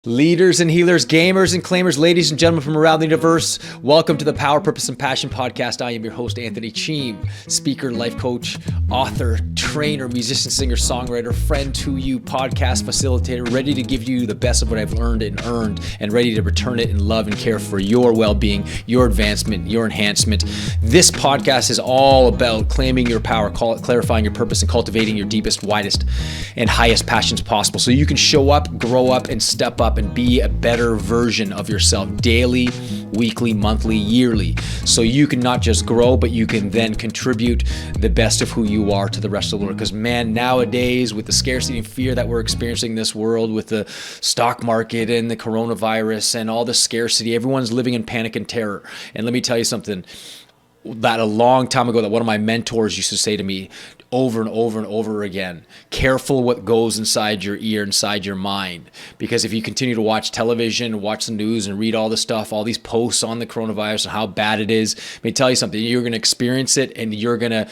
Leaders and healers, gamers and claimers, ladies and gentlemen from around the universe, welcome to the Power, Purpose, and Passion podcast. I am your host, Anthony Cheam, speaker, life coach, author, trainer, musician, singer, songwriter, friend to you, podcast facilitator, ready to give you the best of what I've learned and earned, and ready to return it in love and care for your well-being, your advancement, your enhancement. This podcast is all about claiming your power, clarifying your purpose, and cultivating your deepest, widest, and highest passions possible so you can show up, grow up, and step up and be a better version of yourself daily, weekly, monthly, yearly. So you can not just grow, but you can then contribute the best of who you are to the rest of the world. Because man, nowadays with the scarcity and fear that we're experiencing in this world, with the stock market and the coronavirus and all the scarcity, everyone's living in panic and terror. And let me tell you something that a long time ago that one of my mentors used to say to me over and over and over again: careful what goes inside your ear, inside your mind. Because if you continue to watch television, watch the news, and read all the stuff, all these posts on the coronavirus and how bad it is, let me tell you something: you're going to experience it, and you're going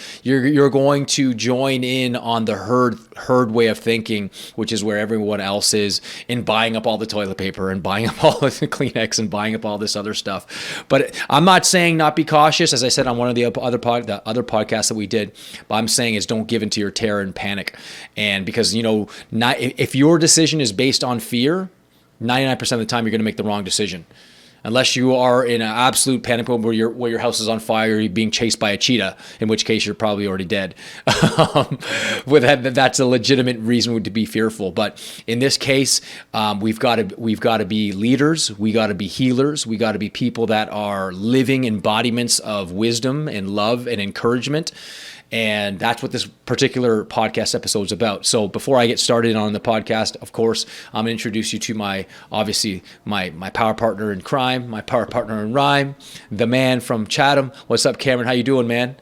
to join in on the herd way of thinking, which is where everyone else is, in buying up all the toilet paper and buying up all the Kleenex and buying up all this other stuff. But I'm not saying not be cautious, as I said on one of the other podcasts that we did. But I'm saying is don't give into your terror and panic. And because, if your decision is based on fear, 99% of the time you're going to make the wrong decision. Unless you are in an absolute panic mode where your house is on fire, you're being chased by a cheetah, in which case you're probably already dead. That's a legitimate reason to be fearful. But in this case, we've got to be leaders. We got to be healers. We got to be people that are living embodiments of wisdom and love and encouragement. And that's what this particular podcast episode is about. So before I get started on the podcast, of course, I'm going to introduce you to my power partner in crime, my power partner in rhyme, the man from Chatham. What's up, Cameron? How you doing, man?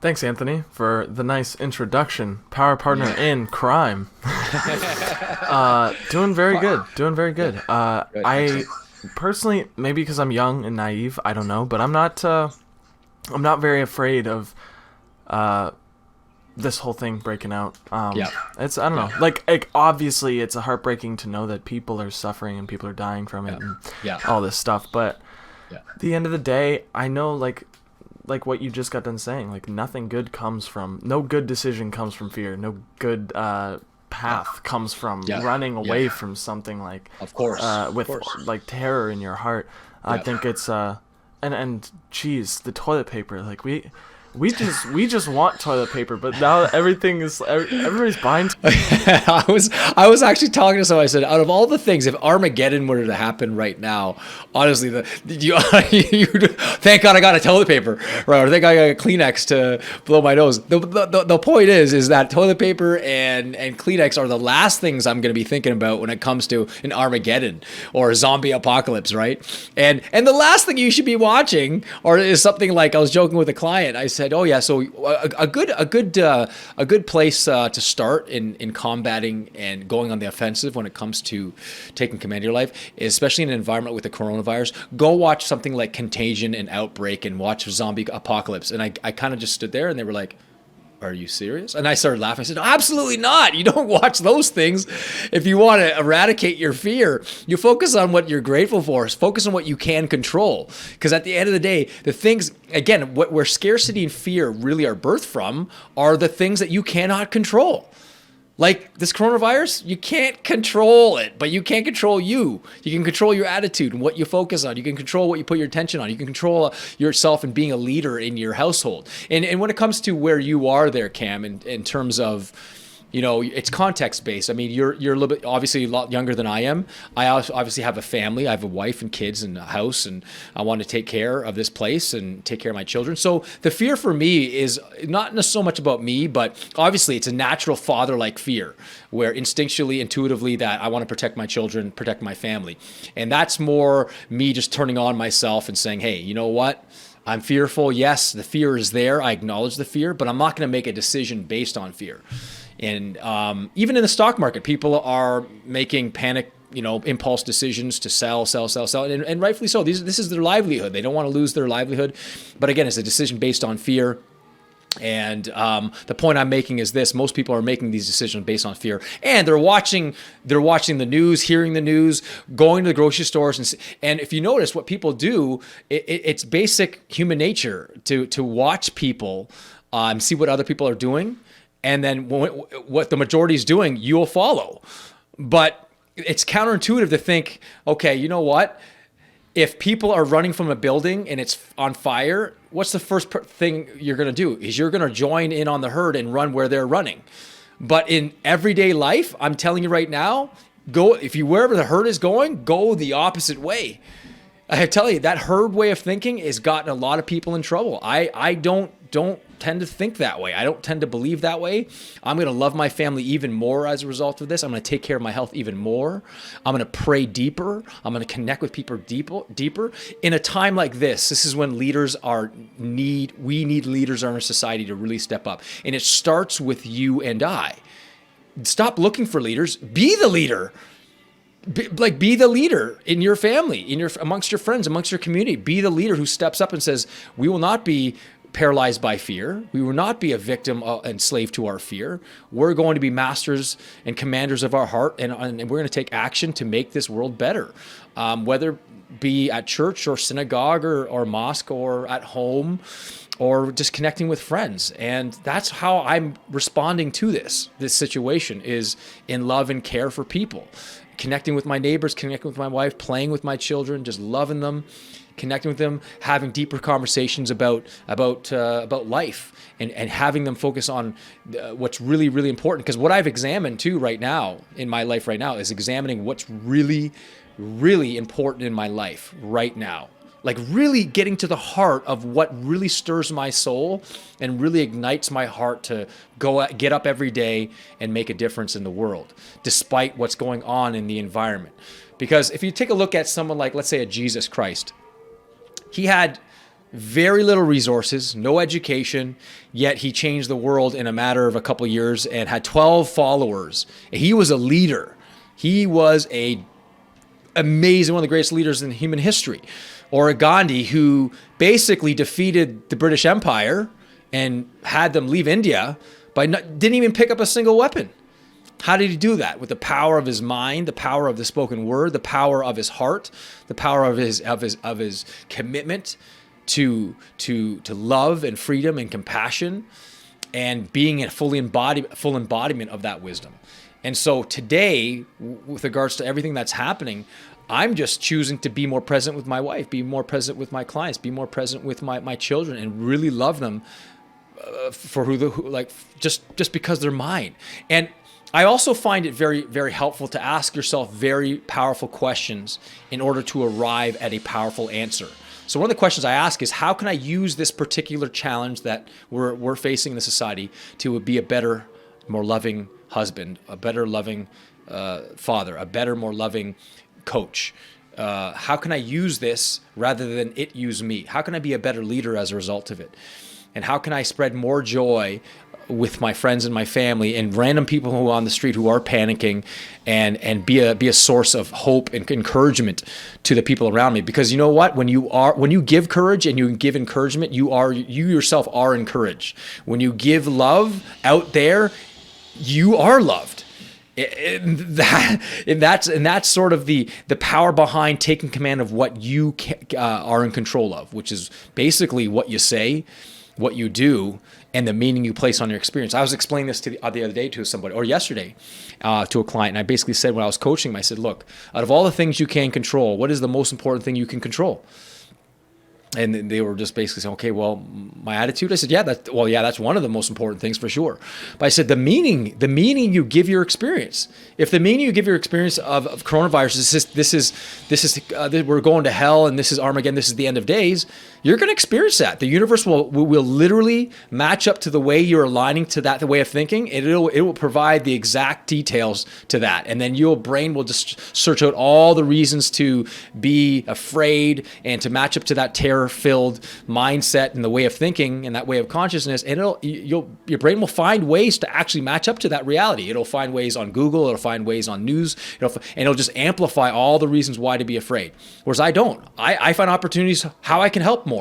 Thanks, Anthony, for the nice introduction. Power partner in crime. Doing very good. Good. I personally, maybe because I'm young and naive, I don't know, but I'm not very afraid of this whole thing breaking out. It's, I don't know, like obviously it's heartbreaking to know that people are suffering and people are dying from it and all this stuff. But at the end of the day, I know like what you just got done saying, like no good decision comes from fear. No good path comes from running away from something like, with like terror in your heart. I think it's, and geez, the toilet paper, like we just want toilet paper, but now everybody's buying. I was actually talking to someone. I said, out of all the things, if Armageddon were to happen right now, honestly, thank God I got a toilet paper, right? Or thank God I got a Kleenex to blow my nose. The point is that toilet paper and Kleenex are the last things I'm going to be thinking about when it comes to an Armageddon or a zombie apocalypse, right? And the last thing you should be watching, or is something like, I was joking with a client. I said, oh yeah, so a good place to start in combating and going on the offensive when it comes to taking command of your life, especially in an environment with the coronavirus, go watch something like Contagion and Outbreak and watch Zombie Apocalypse. And I kind of just stood there and they were like, are you serious? And I started laughing. I said, no, absolutely not. You don't watch those things if you want to eradicate your fear. You focus on what you're grateful for. Focus on what you can control. Because at the end of the day, the things, again, where scarcity and fear really are birthed from are the things that you cannot control. Like this coronavirus, you can't control it, but you can't control you. You can control your attitude and what you focus on. You can control what you put your attention on. You can control yourself and being a leader in your household. And when it comes to where you are there, Cam, in terms of, it's context based. I mean, you're a little bit, obviously a lot younger than I am. I obviously have a family. I have a wife and kids and a house, and I want to take care of this place and take care of my children. So the fear for me is not so much about me, but obviously it's a natural father-like fear where instinctually, intuitively, that I want to protect my children, protect my family. And that's more me just turning on myself and saying, hey, you know what? I'm fearful. Yes, the fear is there. I acknowledge the fear, but I'm not going to make a decision based on fear. And even in the stock market, people are making panic, impulse decisions to sell, and rightfully so. This is their livelihood. They don't want to lose their livelihood. But again, it's a decision based on fear. And the point I'm making is this: most people are making these decisions based on fear, and they're watching the news, hearing the news, going to the grocery stores, and if you notice what people do, it's basic human nature to watch people, see what other people are doing, and then what the majority is doing, you'll follow. But it's counterintuitive to think, okay, you know what? If people are running from a building and it's on fire, what's the first thing you're going to do? Is you're going to join in on the herd and run where they're running. But in everyday life, I'm telling you right now, wherever the herd is going, go the opposite way. I tell you, that herd way of thinking has gotten a lot of people in trouble. I don't tend to think that way. I don't tend to believe that way. I'm going to love my family even more as a result of this. I'm going to take care of my health even more. I'm going to pray deeper. I'm going to connect with people deeper. In a time like this is when we need leaders in our society to really step up. And it starts with you and I. Stop looking for leaders. Be the leader. Be the leader in your family, amongst your friends, amongst your community. Be the leader who steps up and says, we will not be paralyzed by fear. We will not be a victim and slave to our fear. We're going to be masters and commanders of our heart, and we're going to take action to make this world better, whether it be at church or synagogue or mosque or at home or just connecting with friends. And that's how I'm responding to this situation, is in love and care for people. Connecting with my neighbors, connecting with my wife, playing with my children, just loving them, connecting with them, having deeper conversations about life, and having them focus on what's really, really important. Because what I've examined too right now in my life right now is examining what's really, really important in my life right now. Like really getting to the heart of what really stirs my soul and really ignites my heart to get up every day and make a difference in the world, despite what's going on in the environment. Because if you take a look at someone like, let's say, a Jesus Christ, he had very little resources, no education, yet he changed the world in a matter of a couple of years and had 12 followers. He was a leader. He was one of the greatest leaders in human history. Or a Gandhi who basically defeated the British Empire and had them leave India, didn't even pick up a single weapon. How did he do that? With the power of his mind, the power of the spoken word, the power of his heart, the power of his commitment to love and freedom and compassion, and being a full embodiment of that wisdom. And so today, with regards to everything that's happening, I'm just choosing to be more present with my wife, be more present with my clients, be more present with my children, and really love them for just because they're mine. And I also find it very, very helpful to ask yourself very powerful questions in order to arrive at a powerful answer. So one of the questions I ask is, how can I use this particular challenge that we're facing in the society to be a better, more loving husband, a better loving father, a better, more loving coach? How can I use this rather than it use me? How can I be a better leader as a result of it? And how can I spread more joy with my friends and my family and random people who are on the street who are panicking, and be a source of hope and encouragement to the people around me? Because you know what? When you give courage and you give encouragement, you yourself are encouraged. When you give love out there, you are loved. And that's sort of the power behind taking command of what you are in control of, which is basically what you say, what you do, and the meaning you place on your experience. I was explaining this the other day to somebody, or yesterday to a client, and I basically said, when I was coaching him, I said, look, out of all the things you can control, what is the most important thing you can control? And they were just basically saying, okay, well, my attitude. I said, yeah, that's one of the most important things for sure. But I said, the meaning you give your experience. If the meaning you give your experience of coronavirus is we're going to hell and this is Armageddon, this is the end of days, you're going to experience that. The universe will literally match up to the way you're aligning to that, the way of thinking. It will provide the exact details to that. And then your brain will just search out all the reasons to be afraid and to match up to that terror-filled mindset and the way of thinking and that way of consciousness. And your brain will find ways to actually match up to that reality. It'll find ways on Google. It'll find ways on news. And it'll just amplify all the reasons why to be afraid. Whereas I don't. I find opportunities how I can help more.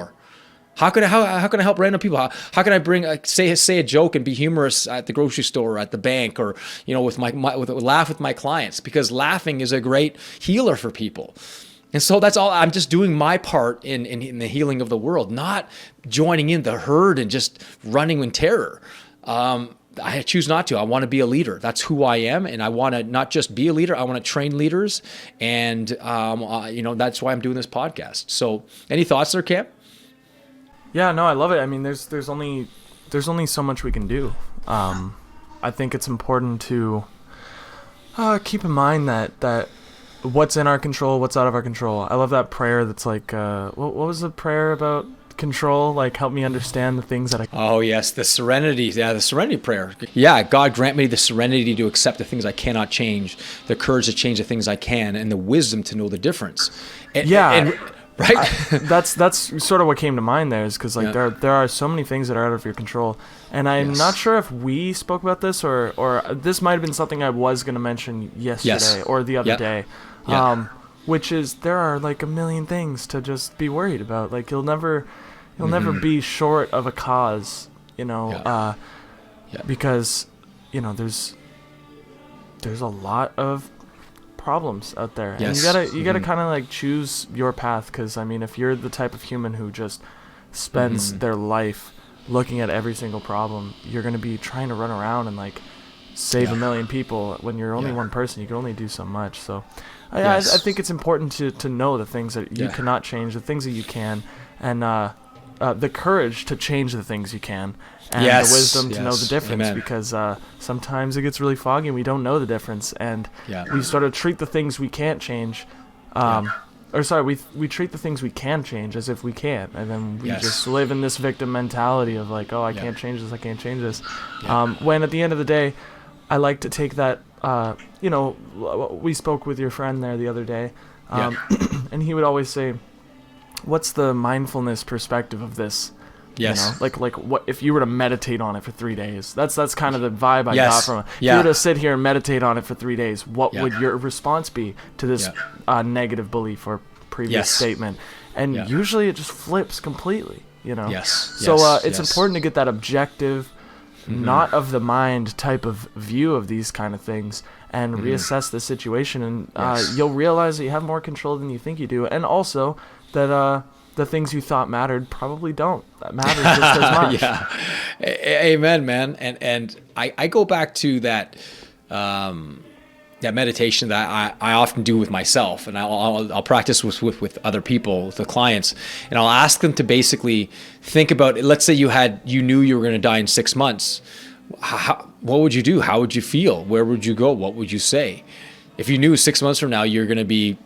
How can I help random people? How can I bring say a joke and be humorous at the grocery store or at the bank, or with laugh with my clients, because laughing is a great healer for people. And so that's all. I'm just doing my part in the healing of the world, not joining in the herd and just running in terror. I choose not to. I want to be a leader. That's who I am, and I want to not just be a leader. I want to train leaders, and that's why I'm doing this podcast. So, any thoughts there, Cam? Yeah, no, I love it. I mean, there's only so much we can do. I think it's important to keep in mind that what's in our control, what's out of our control. I love that prayer that's like, what was the prayer about control? Like, help me understand the things that I... Oh, yes, the serenity. Yeah, the serenity prayer. Yeah, God grant me the serenity to accept the things I cannot change, the courage to change the things I can, and the wisdom to know the difference. Right? That's sort of what came to mind there, is because there are so many things that are out of your control. And I'm not sure if we spoke about this or this might have been something I was going to mention yesterday or the other day. Which is, there are like a million things to just be worried about. Like, you'll never be short of a cause, because there's a lot of problems out there, and you gotta kind of like choose your path, because I mean, if you're the type of human who just spends their life looking at every single problem, you're gonna be trying to run around and like save a million people. When you're only one person, you can only do so much. So I think it's important to know the things that you cannot change, the things that you can, and the courage to change the things you can, and the wisdom to know the difference. Because sometimes it gets really foggy and we don't know the difference, and we sort of treat the things we can't change, we treat the things we can change as if we can't, and then we just live in this victim mentality of like, oh, I can't change this, I can't change this. When at the end of the day, I like to take that, we spoke with your friend there the other day, and he would always say, what's the mindfulness perspective of this? Like what if you were to meditate on it for 3 days? That's kind of the vibe I got from it. If you were to sit here and meditate on it for 3 days, what would your response be to this negative belief or previous statement? And usually it just flips completely, So it's important to get that objective, not of the mind type of view of these kind of things, and reassess the situation, and you'll realize that you have more control than you think you do, and also that the things you thought mattered probably don't. That matters just as much. Amen, man. And I go back to that meditation that I often do with myself, and I'll practice with other people, with the clients, and I'll ask them to basically think about, let's say you knew you were going to die in 6 months. What would you do? How would you feel? Where would you go? What would you say? If you knew 6 months from now you're going to be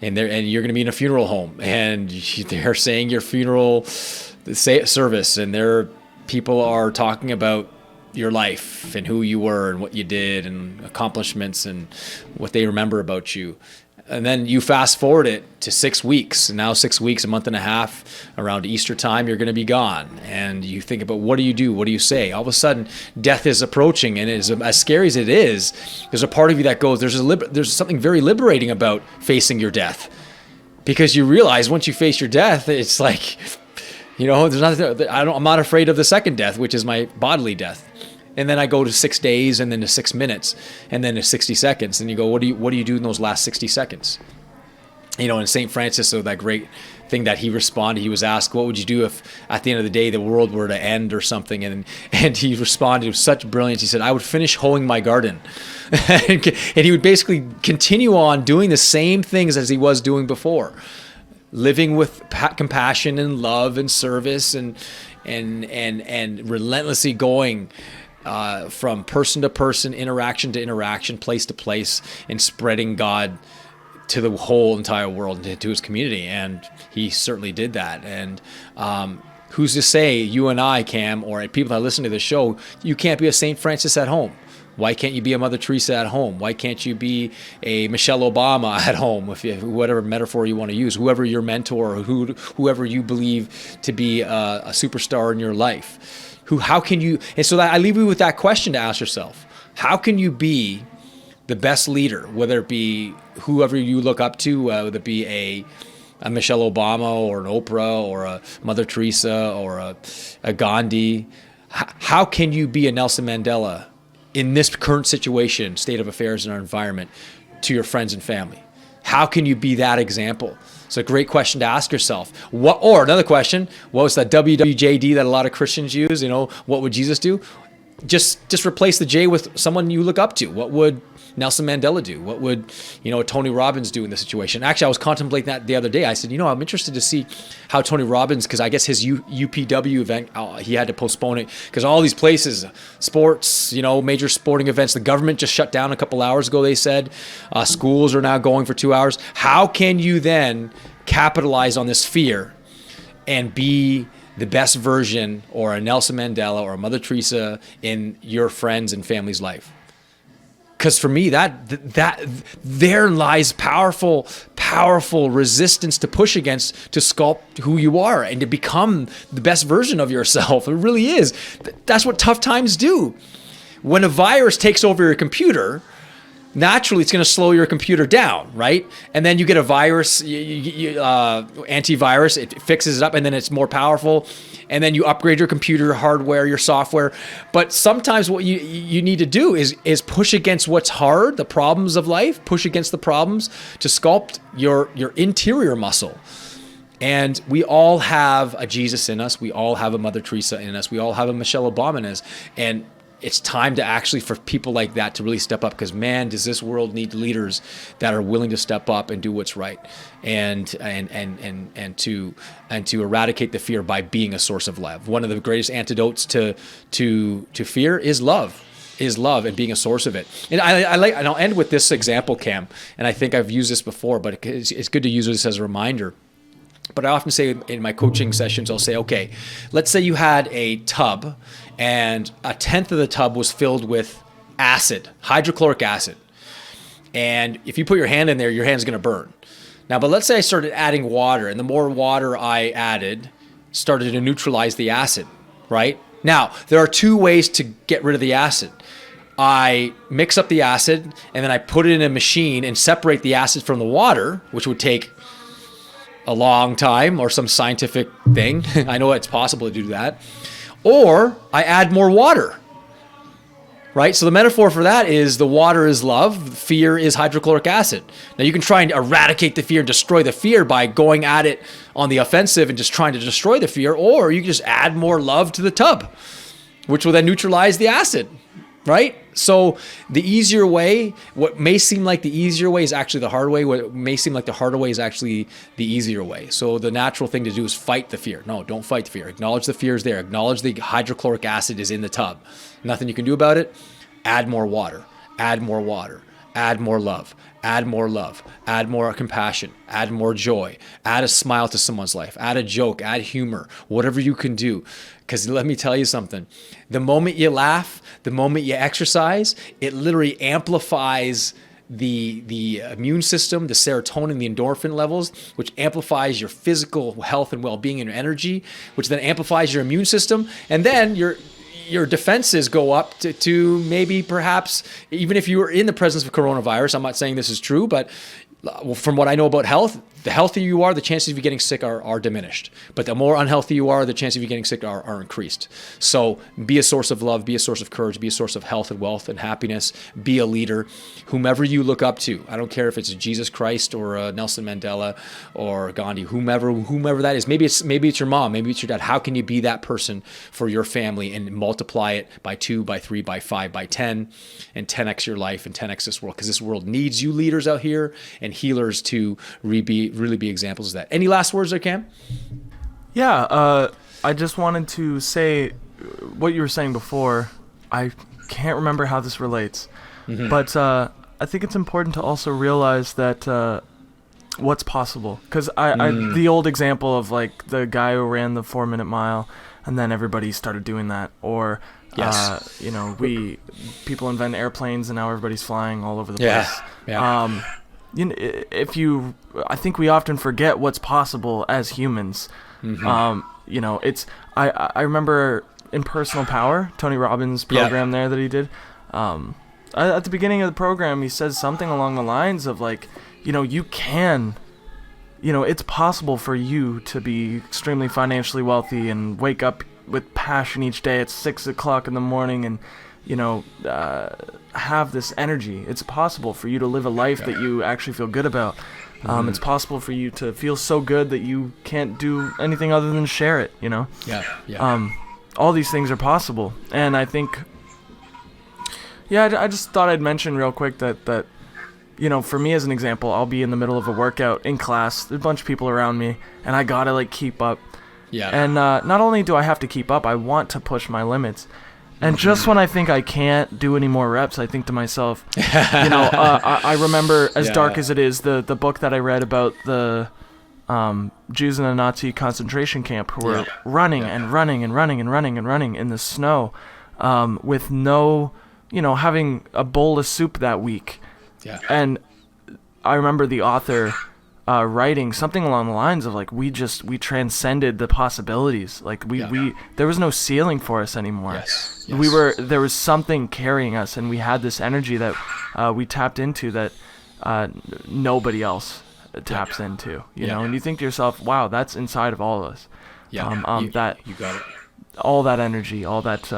and you're going to be in a funeral home, and they're saying your funeral service, and people are talking about your life and who you were and what you did and accomplishments and what they remember about you. And then you fast forward it to 6 weeks, and now 6 weeks, a month and a half, around Easter time, you're going to be gone. And you think about, what do you do? What do you say? All of a sudden, death is approaching, and as scary as it is, there's a part of you that goes, there's something very liberating about facing your death, because you realize once you face your death, it's like, there's nothing. I'm not afraid of the second death, which is my bodily death. And then I go to 6 days, and then to 6 minutes, and then to 60 seconds. And you go, what do you do in those last 60 seconds? And St. Francis, so that great thing that he responded, he was asked, what would you do if at the end of the day the world were to end or something? And he responded with such brilliance. He said, I would finish hoeing my garden. And he would basically continue on doing the same things as he was doing before, living with compassion and love and service and relentlessly going from person to person, interaction to interaction, place to place, and spreading God to the whole entire world and to his community. And he certainly did that. And who's to say you and I, Cam, or people that listen to the show, you can't be a St. Francis at home? Why can't you be a Mother Teresa at home? Why can't you be a Michelle Obama at home? Whatever metaphor you want to use, whoever your mentor, or whoever you believe to be a superstar in your life. How can you? And so I leave you with that question to ask yourself: how can you be the best leader, whether it be whoever you look up to, whether it be a a Michelle Obama or an Oprah or a Mother Teresa or a Gandhi? How can you be a Nelson Mandela in this current situation, state of affairs in our environment, to your friends and family? How can you be that example? It's a great question to ask yourself. Or another question, what was that WWJD that a lot of Christians use? You know, what would Jesus do? Just replace the J with someone you look up to. What would Nelson Mandela do? What would, Tony Robbins do in this situation? Actually, I was contemplating that the other day. I said, I'm interested to see how Tony Robbins, because I guess his UPW event, he had to postpone it because all these places, sports, major sporting events, the government just shut down a couple hours ago, they said. Schools are now going for 2 hours. How can you then capitalize on this fear and be the best version, or a Nelson Mandela or a Mother Teresa in your friends and family's life? Because for me, that there lies powerful resistance to push against, to sculpt who you are and to become the best version of yourself. It really is. That's what tough times do. When a virus takes over your computer, naturally it's going to slow your computer down, right? And then you get a virus, antivirus, it fixes it up, and then it's more powerful. And then you upgrade your computer hardware, your software. But sometimes what you need to do is push against what's hard, the problems of life, push against the problems to sculpt your interior muscle. And we all have a Jesus in us. We all have a Mother Teresa in us. We all have a Michelle Obama in us. And it's time to actually, for people like that to really step up, because man, does this world need leaders that are willing to step up and do what's right, and to eradicate the fear by being a source of love. One of the greatest antidotes to fear is love and being a source of it. And and I'll end with this example, Cam, and I think I've used this before, but it's good to use this as a reminder. But I often say in my coaching sessions, I'll say, okay, let's say you had a tub and a tenth of the tub was filled with acid, hydrochloric acid. And if you put your hand in there, your hand's going to burn. Now, but let's say I started adding water, and the more water I added started to neutralize the acid, right? Now, there are two ways to get rid of the acid. I mix up the acid, and then I put it in a machine and separate the acid from the water, which would take a long time or some scientific thing. I know it's possible to do that. Or I add more water, right? So the metaphor for that is the water is love, fear is hydrochloric acid. Now you can try and eradicate the fear and destroy the fear by going at it on the offensive and just trying to destroy the fear, or you can just add more love to the tub, which will then neutralize the acid, right? So the easier way, what may seem like the easier way is actually the hard way. What may seem like the harder way is actually the easier way. So the natural thing to do is fight the fear. No, don't fight the fear. Acknowledge the fear is there. Acknowledge the hydrochloric acid is in the tub. Nothing you can do about it. Add more water. Add more water. Add more love. Add more love. Add more compassion. Add more joy. Add a smile to someone's life. Add a joke. Add humor. Whatever you can do. Because let me tell you something. The moment you laugh, the moment you exercise, it literally amplifies the immune system, the serotonin, the endorphin levels, which amplifies your physical health and well-being and energy, which then amplifies your immune system. And then your defenses go up to maybe perhaps, even if you were in the presence of coronavirus, I'm not saying this is true, but from what I know about health, the healthier you are, the chances of you getting sick are diminished. But the more unhealthy you are, the chances of you getting sick are increased. So be a source of love, be a source of courage, be a source of health and wealth and happiness, be a leader. Whomever you look up to, I don't care if it's Jesus Christ or Nelson Mandela or Gandhi, whomever that is. Maybe it's your mom, maybe it's your dad. How can you be that person for your family and multiply it by 2, by 3, by 5, by 10, and 10x your life and 10x this world? Because this world needs you leaders out here and healers to really be examples of that. Any last words there, Cam? Yeah, I just wanted to say what you were saying before. I can't remember how this relates, but I think it's important to also realize that what's possible. Because the old example of like the guy who ran the 4-minute mile, and then everybody started doing that, or yes. People invent airplanes and now everybody's flying all over the place. Yeah. I think we often forget what's possible as humans. I remember in Personal Power, Tony Robbins' program there that he did. At the beginning of the program, he says something along the lines of like, you can it's possible for you to be extremely financially wealthy and wake up with passion each day at 6 o'clock in the morning and, have this energy. It's possible for you to live a life that you actually feel good about. It's possible for you to feel so good that you can't do anything other than share it, all these things are possible. And I think, I just thought I'd mention real quick that for me as an example, I'll be in the middle of a workout in class, there's a bunch of people around me, and I gotta like keep up. Yeah. And not only do I have to keep up, I want to push my limits. And just when I think I can't do any more reps, I think to myself, I remember, as dark as it is, the book that I read about the Jews in a Nazi concentration camp who were running and running and running and running and running in the snow with no, having a bowl of soup that week. Yeah. And I remember the author writing something along the lines of like, we transcended the possibilities. Like there was no ceiling for us anymore. Yes. There was something carrying us, and we had this energy that we tapped into that nobody else taps into, you know, and you think to yourself, wow, that's inside of all of us. Yeah. You got it. All that energy, all that,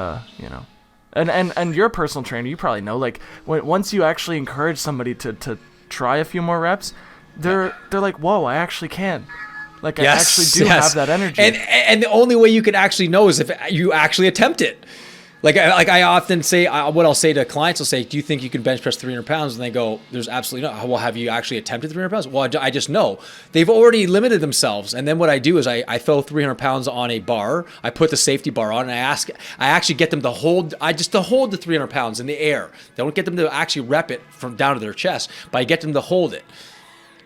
and you're a personal trainer, you probably know, like once you actually encourage somebody to try a few more reps, they're like, whoa, I actually can. Like, I actually do have that energy. And the only way you can actually know is if you actually attempt it. Like I often say, what I'll say to clients, I'll say, do you think you can bench press 300 pounds? And they go, there's absolutely no. Well, have you actually attempted 300 pounds? Well, I just know. They've already limited themselves. And then what I do is I throw 300 pounds on a bar. I put the safety bar on, and I actually get them to hold the 300 pounds in the air. They don't get them to actually rep it from down to their chest, but I get them to hold it.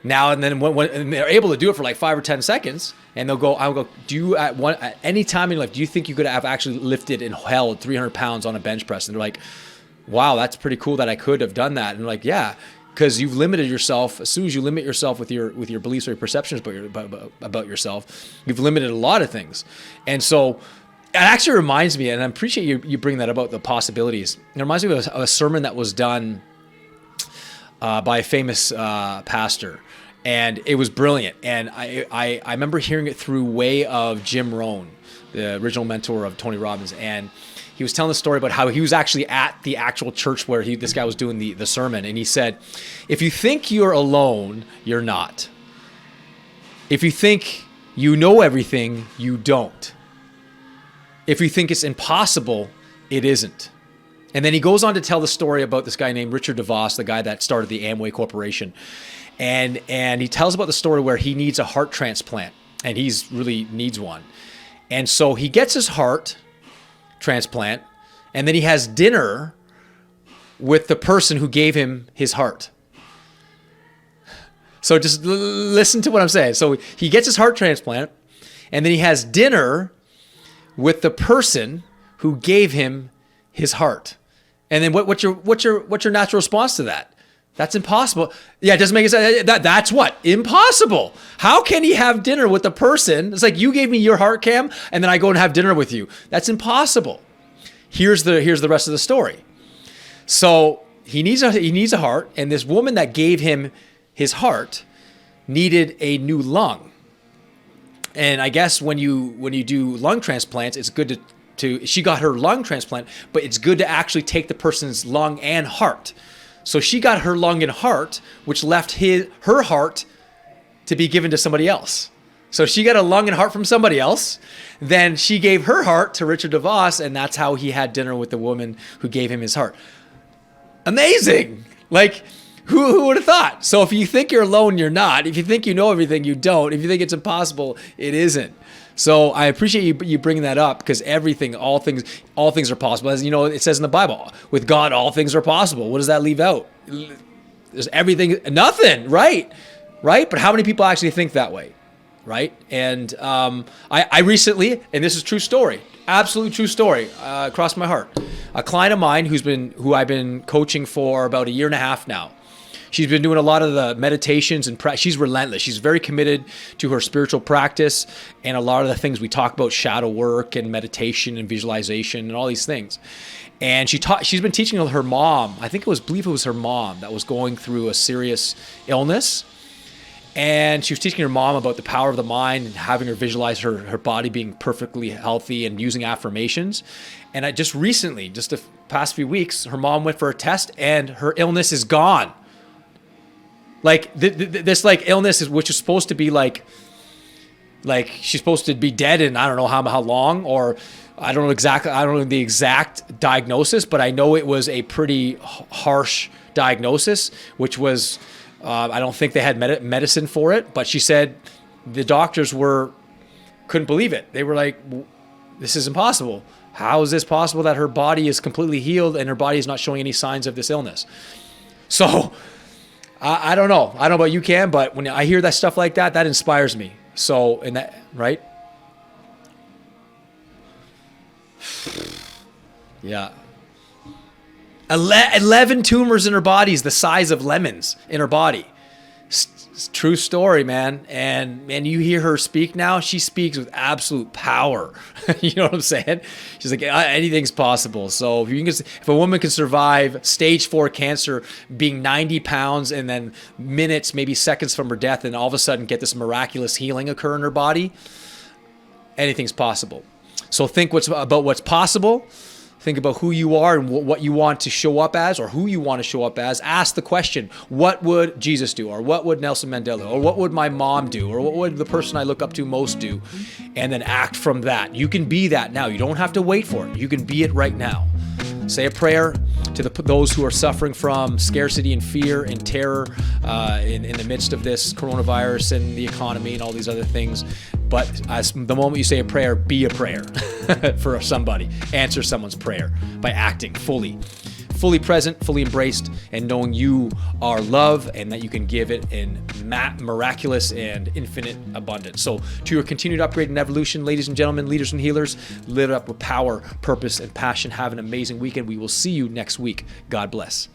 Now and then when they're able to do it for like 5 or 10 seconds, and I'll go, do you at any time in your life, do you think you could have actually lifted and held 300 pounds on a bench press? And they're like, wow, that's pretty cool that I could have done that. And like, yeah, because you've limited yourself. As soon as you limit yourself with your beliefs or your perceptions about yourself, you've limited a lot of things. And so it actually reminds me, and I appreciate you bringing that about the possibilities. It reminds me of a sermon that was done by a famous pastor. And it was brilliant. And I remember hearing it through way of Jim Rohn, the original mentor of Tony Robbins. And he was telling the story about how he was actually at the actual church where this guy was doing the sermon. And he said, if you think you're alone, you're not. If you think you know everything, you don't. If you think it's impossible, it isn't. And then he goes on to tell the story about this guy named Richard DeVos, the guy that started the Amway Corporation. And he tells about the story where he needs a heart transplant, and he's really needs one. And so he gets his heart transplant, and then he has dinner with the person who gave him his heart. So just listen to what I'm saying. So he gets his heart transplant, and then he has dinner with the person who gave him his heart. And then what's your natural response to that? That's impossible. Yeah, it doesn't make sense. That's what? Impossible. How can he have dinner with the person? It's like, you gave me your heart, Cam, and then I go and have dinner with you. That's impossible. Here's the rest of the story. So he needs a heart, and this woman that gave him his heart needed a new lung. And I guess when you do lung transplants, it's good to she got her lung transplant, but it's good to actually take the person's lung and heart. So she got her lung and heart, which left her heart to be given to somebody else. So she got a lung and heart from somebody else. Then she gave her heart to Richard DeVos, and that's how he had dinner with the woman who gave him his heart. Amazing. Like, who would have thought? So if you think you're alone, you're not. If you think you know everything, you don't. If you think it's impossible, it isn't. So I appreciate you bringing that up, because all things are possible. As you know, it says in the Bible, with God, all things are possible. What does that leave out? There's everything, nothing, right? But how many people actually think that way, right? And I recently, and this is true story, absolute true story, across my heart. A client of mine who I've been coaching for about 1.5 years now. She's been doing a lot of the meditations and she's relentless. She's very committed to her spiritual practice and a lot of the things we talk about, shadow work and meditation and visualization and all these things. And she's been teaching her mom. I believe it was her mom that was going through a serious illness. And she was teaching her mom about the power of the mind and having her visualize her body being perfectly healthy and using affirmations. And I just recently, just the past few weeks, her mom went for a test and her illness is gone. Like this like illness is, which is supposed to be like she's supposed to be dead in I don't know how long, or I don't know the exact diagnosis, but I know it was a pretty harsh diagnosis, which was I don't think they had medicine for it, but she said the doctors couldn't believe it. They were like, this is impossible. How is this possible that her body is completely healed and her body is not showing any signs of this illness? So I don't know. I don't know about you, Cam, but when I hear that stuff like that, that inspires me. So, and that, right? Yeah. 11 tumors in her body is the size of lemons in her body. True story, man. And you hear her speak now, she speaks with absolute power. You know what I'm saying? She's like, anything's possible. So if a woman can survive stage 4 cancer, being 90 pounds and then minutes, maybe seconds from her death, and all of a sudden get this miraculous healing occur in her body, anything's possible. So think about what's possible. Think about who you are and what you want to show up as, or who you want to show up as. Ask the question, what would Jesus do? Or what would Nelson Mandela? Or what would my mom do? Or what would the person I look up to most do? And then act from that. You can be that now. You don't have to wait for it. You can be it right now. Say a prayer to those who are suffering from scarcity and fear and terror in the midst of this coronavirus and the economy and all these other things. But as the moment you say a prayer, be a prayer for somebody. Answer someone's prayer by acting fully present, fully embraced, and knowing you are love and that you can give it in miraculous and infinite abundance. So to your continued upgrade and evolution, ladies and gentlemen, leaders and healers, lit up with power, purpose, and passion. Have an amazing weekend. We will see you next week. God bless.